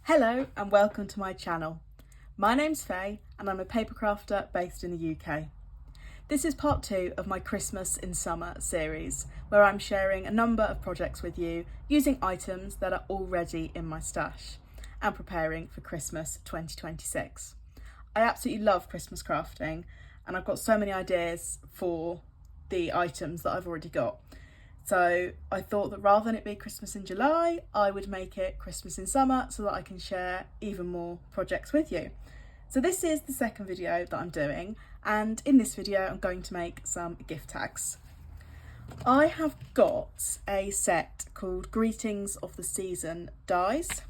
Hello and welcome to my channel. My name's Faye and I'm a paper crafter based in the UK. This is part 2 of my Christmas in Summer series, where I'm sharing a number of projects with you using items that are already in my stash and preparing for Christmas 2026. I absolutely love Christmas crafting and I've got so many ideas for the items that I've already got. So I thought that rather than it be Christmas in July, I would make it Christmas in summer so that I can share even more projects with you. So this is the second video that I'm doing, and in this video I'm going to make some gift tags. I have got a set called Greetings of the Season dies.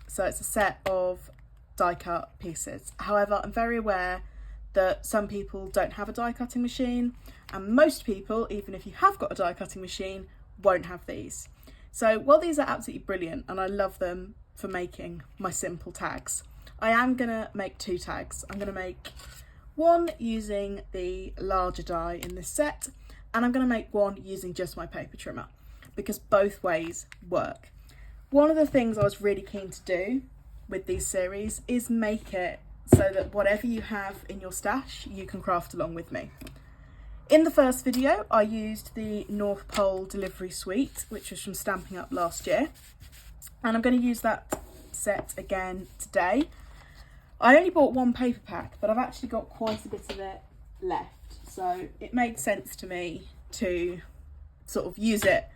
So it's a set of die cut pieces. However, I'm very aware that some people don't have a die cutting machine, and most people, even if you have got a die cutting machine, won't have these. So while these are absolutely brilliant and I love them for making my simple tags, I am gonna make 2 tags. I'm gonna make one using the larger die in this set, and I'm gonna make one using just my paper trimmer, because both ways work. One of the things I was really keen to do with these series is make it so that whatever you have in your stash, you can craft along with me. In the first video, I used the North Pole delivery suite, which was from Stampin Up last year. And I'm going to use that set again today. I only bought 1 paper pack, but I've actually got quite a bit of it left. So it made sense to me to sort of use it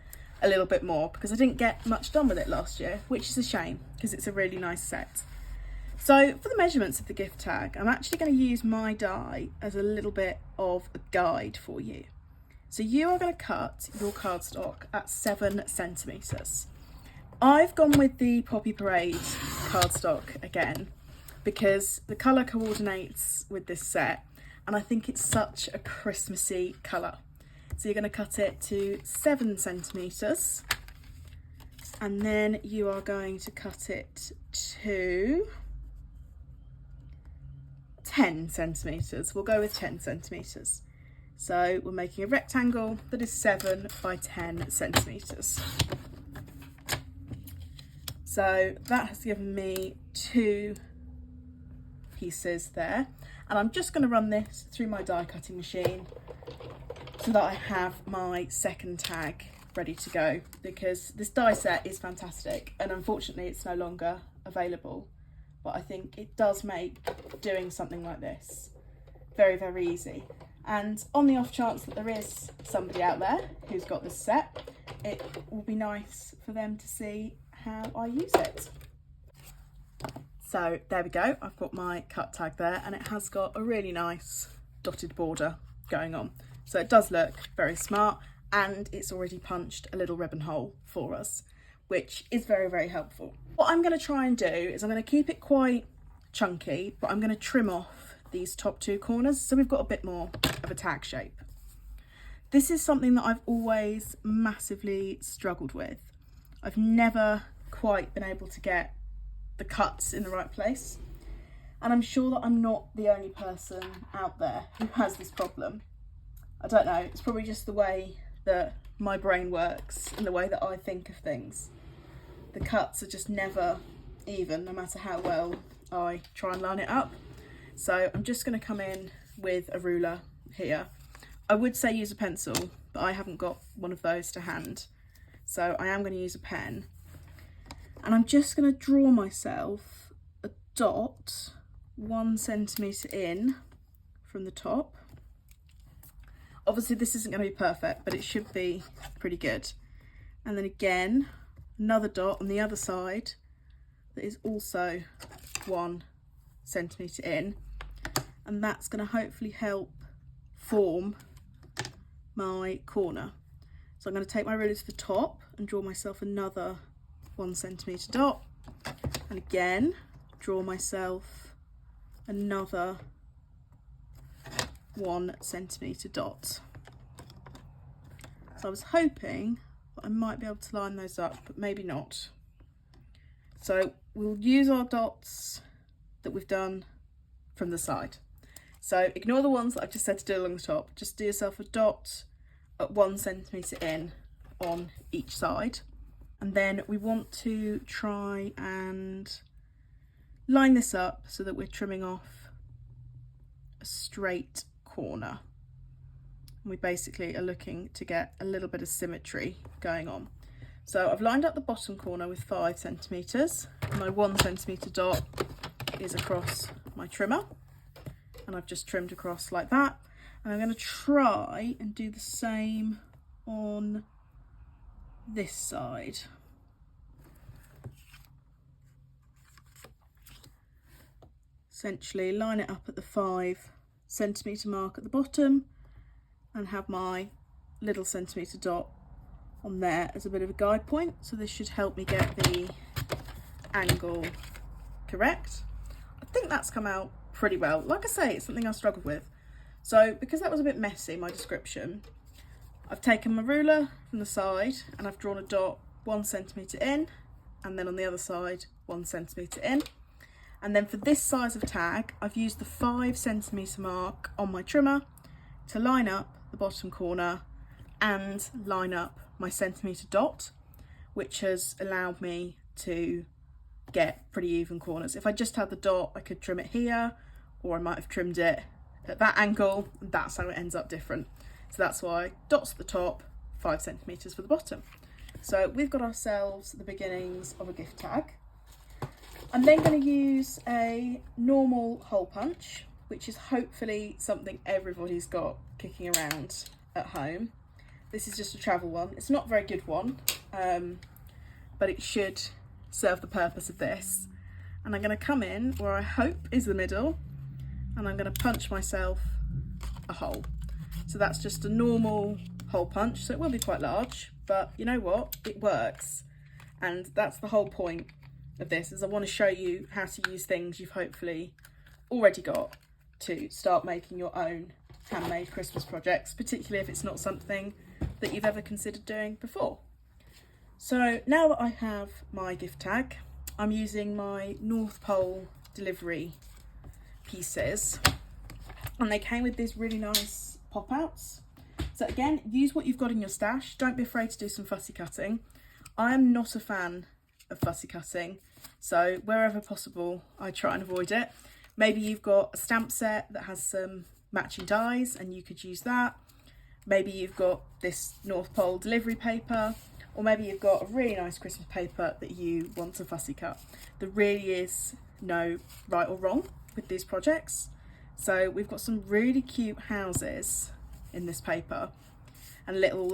a little bit more, because I didn't get much done with it last year, which is a shame because it's a really nice set. So for the measurements of the gift tag, I'm actually going to use my die as a little bit of a guide for you. So you are going to cut your cardstock at 7 centimetres. I've gone with the Poppy Parade cardstock again because the colour coordinates with this set and I think it's such a Christmassy colour. So you're going to cut it to 7 centimetres and then you are going to cut it to 10 centimetres. We'll go with 10 centimetres. So we're making a rectangle that is 7 by 10 centimetres. So that has given me 2 pieces there. And I'm just going to run this through my die cutting machine so that I have my second tag ready to go, because this die set is fantastic and unfortunately it's no longer available. But I think it does make doing something like this very, very easy. And on the off chance that there is somebody out there who's got this set, it will be nice for them to see how I use it. So there we go, I've got my cut tag there and it has got a really nice dotted border going on. So it does look very smart, and it's already punched a little ribbon hole for us, which is very, very helpful. What I'm going to try and do is I'm going to keep it quite chunky, but I'm going to trim off these top 2 corners so we've got a bit more of a tag shape. This is something that I've always massively struggled with. I've never quite been able to get the cuts in the right place, and I'm sure that I'm not the only person out there who has this problem. I don't know, it's probably just the way that my brain works and the way that I think of things. The cuts are just never even, no matter how well I try and line it up. So I'm just going to come in with a ruler here. I would say use a pencil, but I haven't got one of those to hand. So I am going to use a pen. And I'm just going to draw myself a dot 1 centimetre in from the top. Obviously this isn't going to be perfect, but it should be pretty good. And then again, another dot on the other side that is also 1 centimetre in, and that's going to hopefully help form my corner. So I'm going to take my ruler to the top and draw myself another 1 centimetre dot, and again draw myself another 1 centimetre dot. So I was hoping that I might be able to line those up, but maybe not. So we'll use our dots that we've done from the side. So ignore the ones that I've just said to do along the top. Just do yourself a dot at 1 centimetre in on each side. And then we want to try and line this up so that we're trimming off a straight corner. We basically are looking to get a little bit of symmetry going on. So I've lined up the bottom corner with 5 centimetres. My 1 centimetre dot is across my trimmer, and I've just trimmed across like that. And I'm going to try and do the same on this side. Essentially line it up at the 5 centimetre mark at the bottom and have my little centimetre dot on there as a bit of a guide point. So this should help me get the angle correct. I think that's come out pretty well. Like I say, it's something I struggled with. So because that was a bit messy, my description, I've taken my ruler from the side and I've drawn a dot 1 centimetre in, and then on the other side 1 centimetre in. And then for this size of tag, I've used the 5 centimetre mark on my trimmer to line up the bottom corner and line up my centimetre dot, which has allowed me to get pretty even corners. If I just had the dot, I could trim it here, or I might have trimmed it at that angle. That's how it ends up different. So that's why dots at the top, 5 centimetres for the bottom. So we've got ourselves the beginnings of a gift tag. I'm then going to use a normal hole punch, which is hopefully something everybody's got kicking around at home. This is just a travel one. It's not a very good one, but it should serve the purpose of this. And I'm going to come in where I hope is the middle, and I'm going to punch myself a hole. So that's just a normal hole punch, so it will be quite large, but you know what? It works. And that's the whole point of this, is I want to show you how to use things you've hopefully already got to start making your own handmade Christmas projects, particularly if it's not something that you've ever considered doing before. So now that I have my gift tag, I'm using my North Pole delivery pieces, and they came with these really nice pop outs. So again, use what you've got in your stash. Don't be afraid to do some fussy cutting. I am not a fan of fussy cutting, so wherever possible I try and avoid it. Maybe you've got a stamp set that has some matching dies and you could use that. Maybe you've got this North Pole delivery paper, or maybe you've got a really nice Christmas paper that you want to fussy cut. There really is no right or wrong with these projects. So we've got some really cute houses in this paper, and a little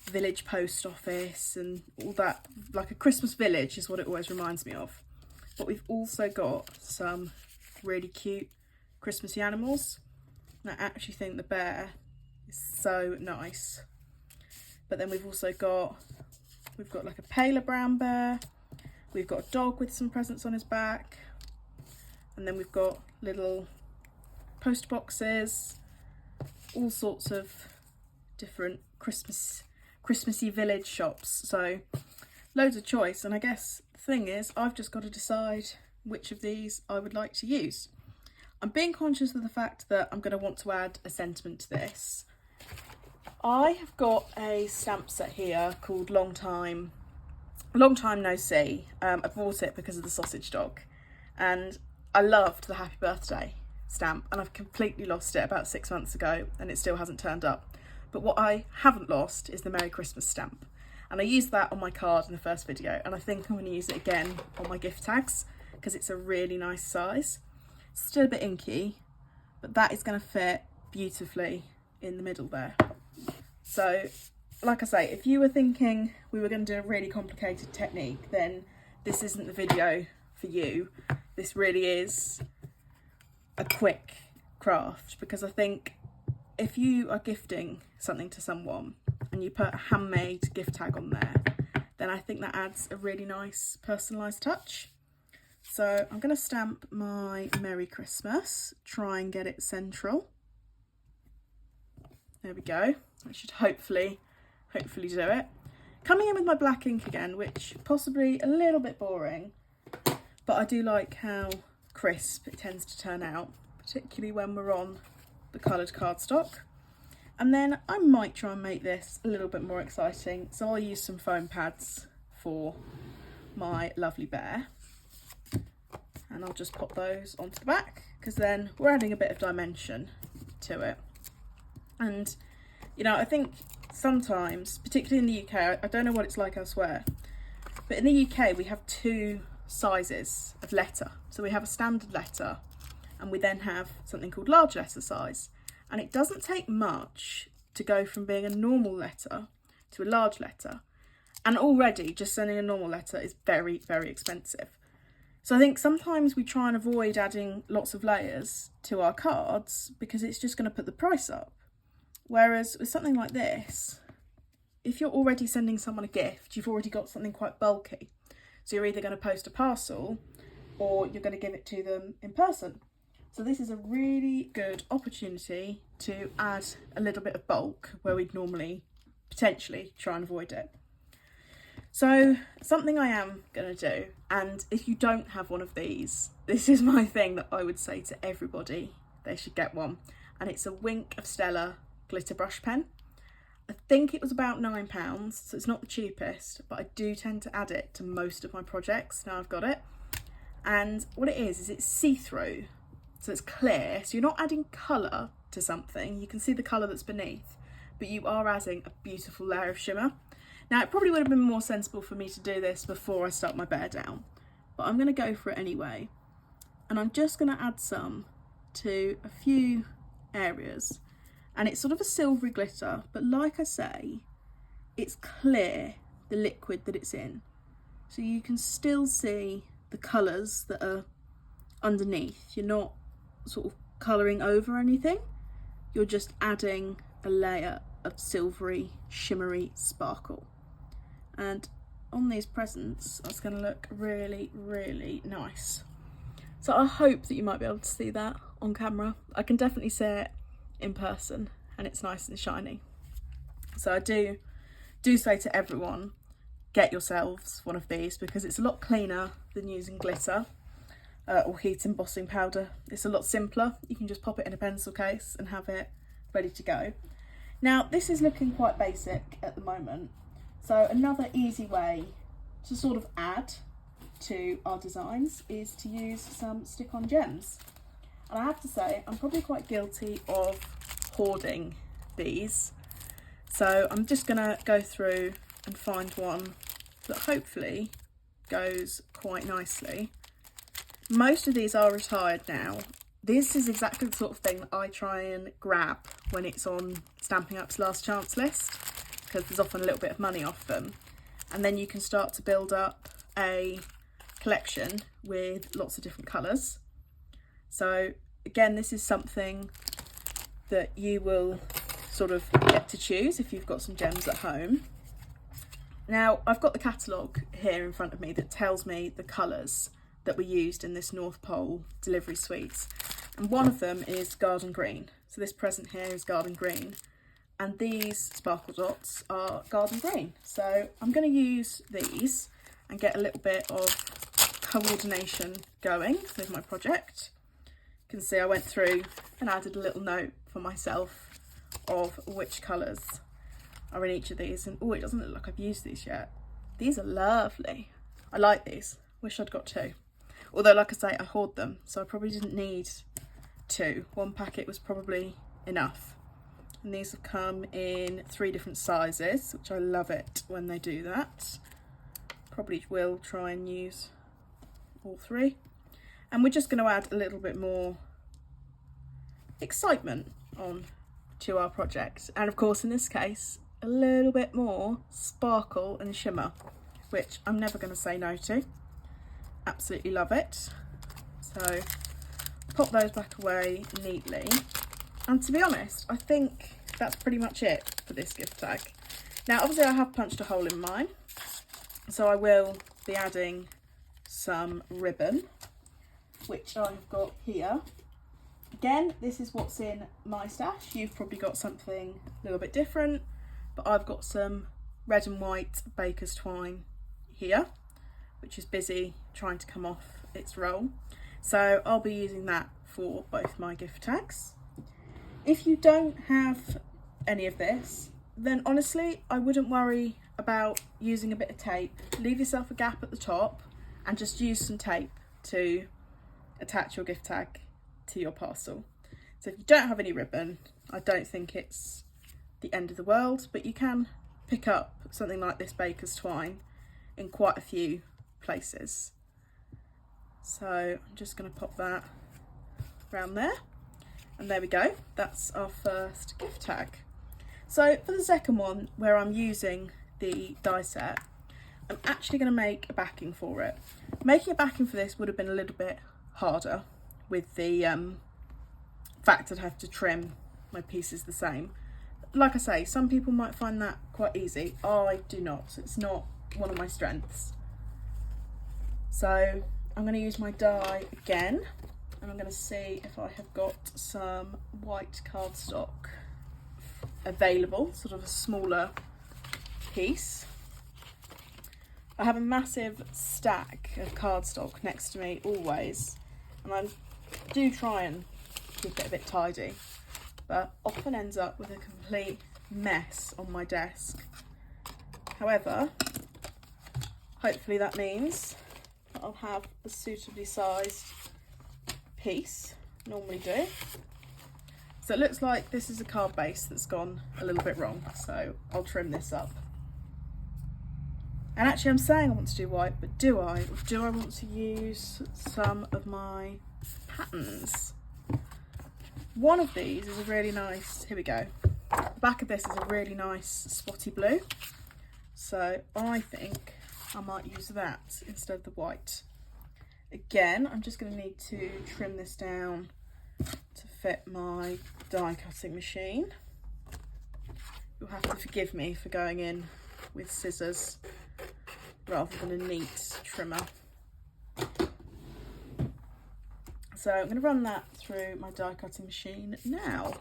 village post office and all that, like a Christmas village is what it always reminds me of. But we've also got some really cute Christmassy animals. And I actually think the bear is so nice. But then we've also got, like a paler brown bear. We've got a dog with some presents on his back. And then we've got little post boxes, all sorts of different Christmassy village shops. So loads of choice. And I guess the thing is, I've just got to decide which of these I would like to use. I'm being conscious of the fact that I'm going to want to add a sentiment to this. I have got a stamp set here called Long Time No See. I bought it because of the sausage dog, and I loved the Happy Birthday stamp, and I've completely lost it about 6 months ago and it still hasn't turned up. But what I haven't lost is the Merry Christmas stamp, and I used that on my card in the first video, and I think I'm going to use it again on my gift tags because it's a really nice size. It's still a bit inky, but that is going to fit beautifully in the middle there. So like I say, if you were thinking we were going to do a really complicated technique, then this isn't the video for you. This really is a quick craft, because I think if you are gifting something to someone and you put a handmade gift tag on there, then I think that adds a really nice personalised touch. So I'm going to stamp my Merry Christmas, try and get it central. There we go. I should hopefully do it. Coming in with my black ink again, which possibly a little bit boring, but I do like how crisp it tends to turn out, particularly when we're on the coloured cardstock. And then I might try and make this a little bit more exciting, so I'll use some foam pads for my lovely bear. and I'll just pop those onto the back, because then we're adding a bit of dimension to it. And you know, I think sometimes, particularly in the UK, I don't know what it's like elsewhere, but in the UK we have two sizes of letter. So we have a standard letter, and we then have something called large letter size, and it doesn't take much to go from being a normal letter to a large letter, and already just sending a normal letter is very, very expensive. So I think sometimes we try and avoid adding lots of layers to our cards because it's just going to put the price up. Whereas with something like this, if you're already sending someone a gift, you've already got something quite bulky. So you're either going to post a parcel or you're going to give it to them in person. So this is a really good opportunity to add a little bit of bulk where we'd normally potentially try and avoid it. So something I am going to do, and if you don't have one of these, this is my thing that I would say to everybody, they should get one. And it's a Wink of Stella glitter brush pen. I think it was about £9, so it's not the cheapest, but I do tend to add it to most of my projects now I've got it. And what it is it's see-through, so it's clear, so you're not adding colour to something, you can see the colour that's beneath, but you are adding a beautiful layer of shimmer. Now, it probably would have been more sensible for me to do this before I start my bear down, but I'm going to go for it anyway. And I'm just going to add some to a few areas. And it's sort of a silvery glitter, but like I say, it's clear, the liquid that it's in. So you can still see the colours that are underneath. You're not sort of colouring over anything. You're just adding a layer of silvery, shimmery sparkle. And on these presents, it's going to look really, really nice. So I hope that you might be able to see that on camera. I can definitely see it in person, and it's nice and shiny. So I do say to everyone, get yourselves one of these because it's a lot cleaner than using glitter or heat embossing powder. It's a lot simpler. You can just pop it in a pencil case and have it ready to go. Now, this is looking quite basic at the moment, so another easy way to sort of add to our designs is to use some stick-on gems. And I have to say, I'm probably quite guilty of hoarding these, so I'm just gonna go through and find one that hopefully goes quite nicely. Most of these are retired now. This is exactly the sort of thing that I try and grab when it's on Stampin' Up's last chance list, because there's often a little bit of money off them. And then you can start to build up a collection with lots of different colours. So again, this is something that you will sort of get to choose if you've got some gems at home. Now, I've got the catalogue here in front of me that tells me the colours that were used in this North Pole delivery suite. And one of them is garden green. So this present here is garden green. And these sparkle dots are garden green. So I'm going to use these and get a little bit of coordination going with my project. You can see I went through and added a little note for myself of which colours are in each of these. And oh, it doesn't look like I've used these yet. These are lovely. I like these. Wish I'd got two. Although, like I say, I hoard them, so I probably didn't need two. One packet was probably enough. And these have come in 3 different sizes, which I love it when they do that. Probably will try and use all 3. And we're just going to add a little bit more excitement on to our project. And of course, in this case, a little bit more sparkle and shimmer, which I'm never going to say no to. Absolutely love it. So pop those back away neatly. And to be honest, I think that's pretty much it for this gift tag. Now, obviously I have punched a hole in mine, so I will be adding some ribbon, which I've got here. Again, this is what's in my stash. You've probably got something a little bit different, but I've got some red and white baker's twine here, which is busy trying to come off its roll. So I'll be using that for both my gift tags. If you don't have any of this, then honestly, I wouldn't worry about using a bit of tape. Leave yourself a gap at the top and just use some tape to attach your gift tag to your parcel. So if you don't have any ribbon, I don't think it's the end of the world, but you can pick up something like this baker's twine in quite a few places. So I'm just going to pop that around there, and there we go, that's our first gift tag. So for the second one, where I'm using the die set, I'm actually going to make a backing for it. Making a backing for this would have been a little bit harder with the fact I'd have to trim my pieces the same. Like I say, some people might find that quite easy. I do not. It's not one of my strengths. So I'm going to use my die again, and I'm going to see if I have got some white cardstock available, sort of a smaller piece. I have a massive stack of cardstock next to me always, and I do try and keep it a bit tidy, but often ends up with a complete mess on my desk. However, hopefully that means that I'll have a suitably sized piece, normally do. So it looks like this is a card base that's gone a little bit wrong, so I'll trim this up. And actually I'm saying I want to do white, but do I? Or do I want to use some of my patterns? One of these is a really nice, here we go, the back of this is a really nice spotty blue, so I think I might use that instead of the white. Again, I'm just going to need to trim this down to fit my die cutting machine. You'll have to forgive me for going in with scissors rather than a neat trimmer. So I'm going to run that through my die cutting machine now.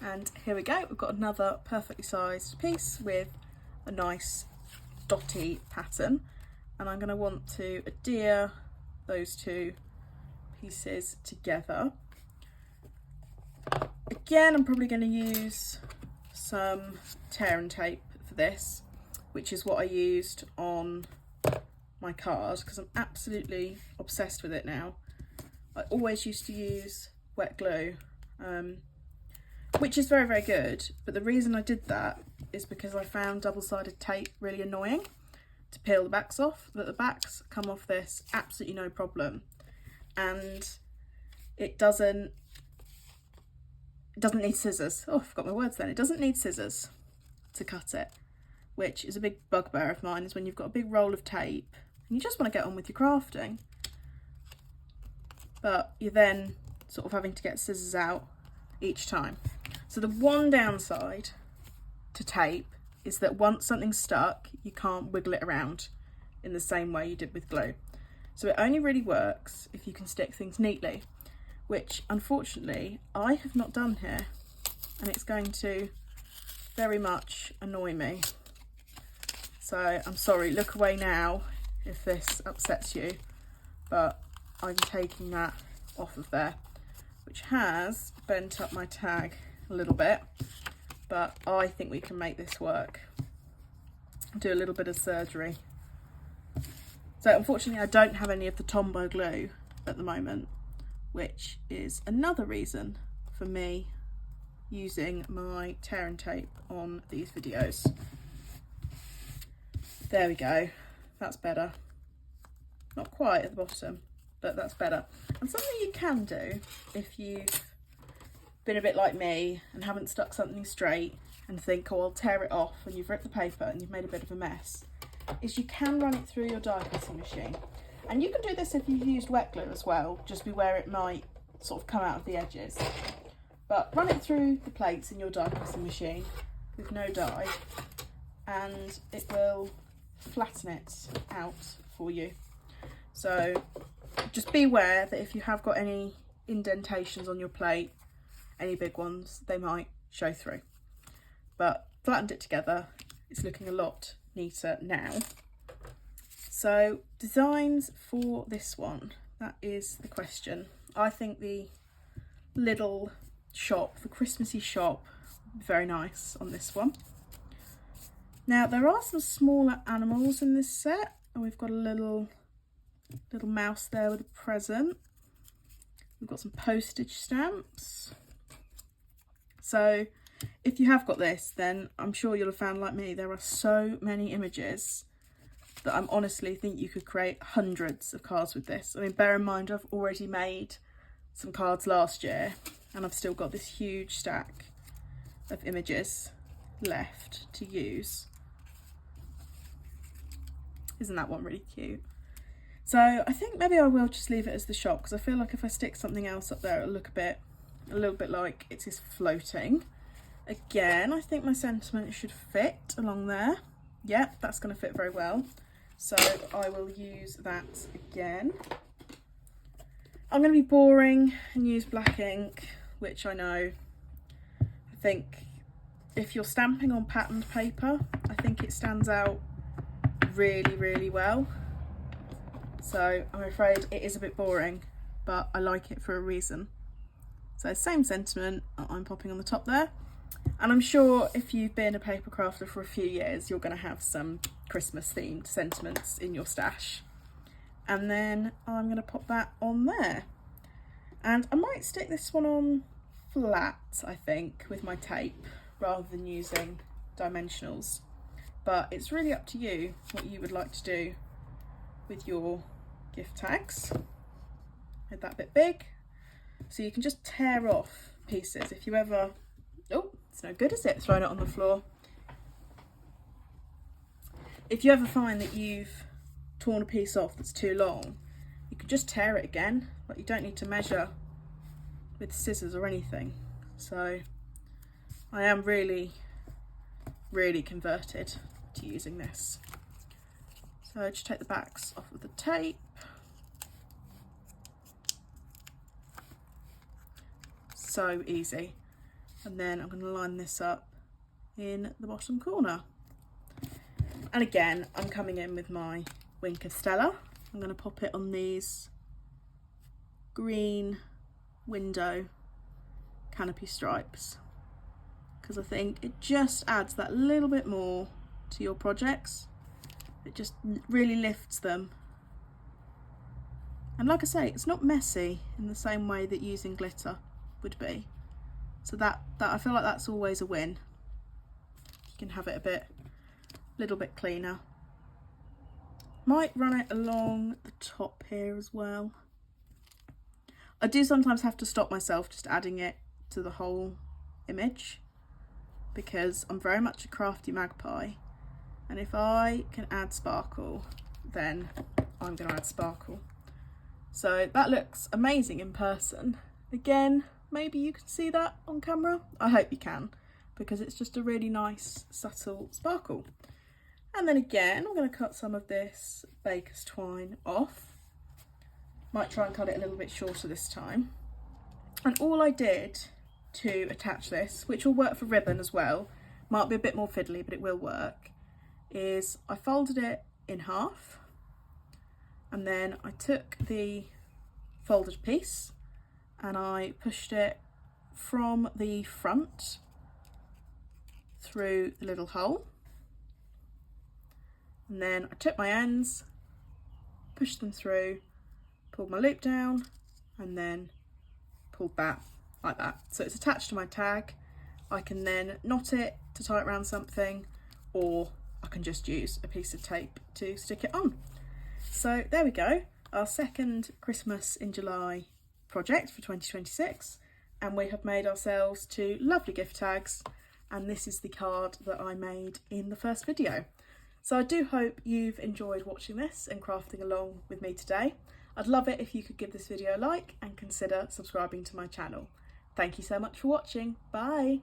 And here we go, we've got another perfectly sized piece with a nice dotty pattern, and I'm going to want to adhere those two pieces together. Again, I'm probably going to use some tear and tape for this, which is what I used on my card because I'm absolutely obsessed with it now. I always used to use wet glue, which is very, very good, but the reason I did that is because I found double-sided tape really annoying to peel the backs off, but the backs come off this absolutely no problem, and it doesn't need scissors. Oh, I forgot my words then. It doesn't need scissors to cut it, which is a big bugbear of mine, is when you've got a big roll of tape and you just want to get on with your crafting, but you're then sort of having to get scissors out each time. So the one downside to tape is that once something's stuck, you can't wiggle it around in the same way you did with glue. So it only really works if you can stick things neatly, which unfortunately I have not done here, and it's going to very much annoy me. So I'm sorry, look away now if this upsets you, but I'm taking that off of there, which has bent up my tag a little bit, but I think we can make this work. Do a little bit of surgery. So unfortunately I don't have any of the Tombow glue at the moment, which is another reason for me using my tear and tape on these videos. There we go, that's better. Not quite at the bottom, but that's better. And something you can do if you've been a bit like me and haven't stuck something straight and think, oh, I'll tear it off, and you've ripped the paper and you've made a bit of a mess, is you can run it through your die cutting machine. And you can do this if you've used wet glue as well, just be where it might sort of come out of the edges. But run it through the plates in your die cutting machine with no dye, and it will flatten it out for you. So just be aware that if you have got any indentations on your plate, any big ones, they might show through. But flattened it together, it's looking a lot neater now. So designs for this one, That is the question. I think the little shop, the Christmassy shop, very nice on this one. Now there are some smaller animals in this set, and we've got a little mouse there with a present. We've got some postage stamps. So if you have got this, then I'm sure you'll have found, like me, there are so many images that I honestly think you could create hundreds of cards with this. I mean, bear in mind I've already made some cards last year and I've still got this huge stack of images left to use. Isn't that one really cute? So I think maybe I will just leave it as the shop, because I feel like if I stick something else up there, it'll look a little bit like it is floating. Again, I think my sentiment should fit along there. Yep, that's going to fit very well. So I will use that again. I'm going to be boring and use black ink, which I know, I think if you're stamping on patterned paper, I think it stands out really, really well. So I'm afraid it is a bit boring, but I like it for a reason. So same sentiment I'm popping on the top there. And I'm sure if you've been a paper crafter for a few years, you're going to have some Christmas themed sentiments in your stash. And then I'm going to pop that on there. And I might stick this one on flat, I think, with my tape, rather than using dimensionals. But it's really up to you what you would like to do with your gift tags. Made that a bit big. So you can just tear off pieces if you ever... Oh, it's no good, is it? Throwing it on the floor. If you ever find that you've torn a piece off that's too long, you can just tear it again. Like, you don't need to measure with scissors or anything. So I am really, really converted to using this. So just take the backs off of the tape. So easy. And then I'm going to line this up in the bottom corner. And again, I'm coming in with my Wink of Stella. I'm going to pop it on these green window canopy stripes, because I think it just adds that little bit more to your projects. It just really lifts them. And like I say, it's not messy in the same way that using glitter would be. So that I feel like that's always a win. You can have it a little bit cleaner. Might run it along the top here as well. I do sometimes have to stop myself just adding it to the whole image, because I'm very much a crafty magpie, and if I can add sparkle, then I'm going to add sparkle. So that looks amazing in person. Again, maybe you can see that on camera. I hope you can, because it's just a really nice subtle sparkle. And then again, I'm going to cut some of this baker's twine off. Might try and cut it a little bit shorter this time. And all I did to attach this, which will work for ribbon as well, might be a bit more fiddly, but it will work, is I folded it in half, and then I took the folded piece and I pushed it from the front through the little hole, and then I took my ends, pushed them through, pulled my loop down, and then pulled that like that. So it's attached to my tag. I can then knot it to tie it around something, or I can just use a piece of tape to stick it on. So there we go, our second Christmas in July project for 2026, and we have made ourselves two lovely gift tags, and this is the card that I made in the first video. So I do hope you've enjoyed watching this and crafting along with me today. I'd love it if you could give this video a like and consider subscribing to my channel. Thank you so much for watching. Bye!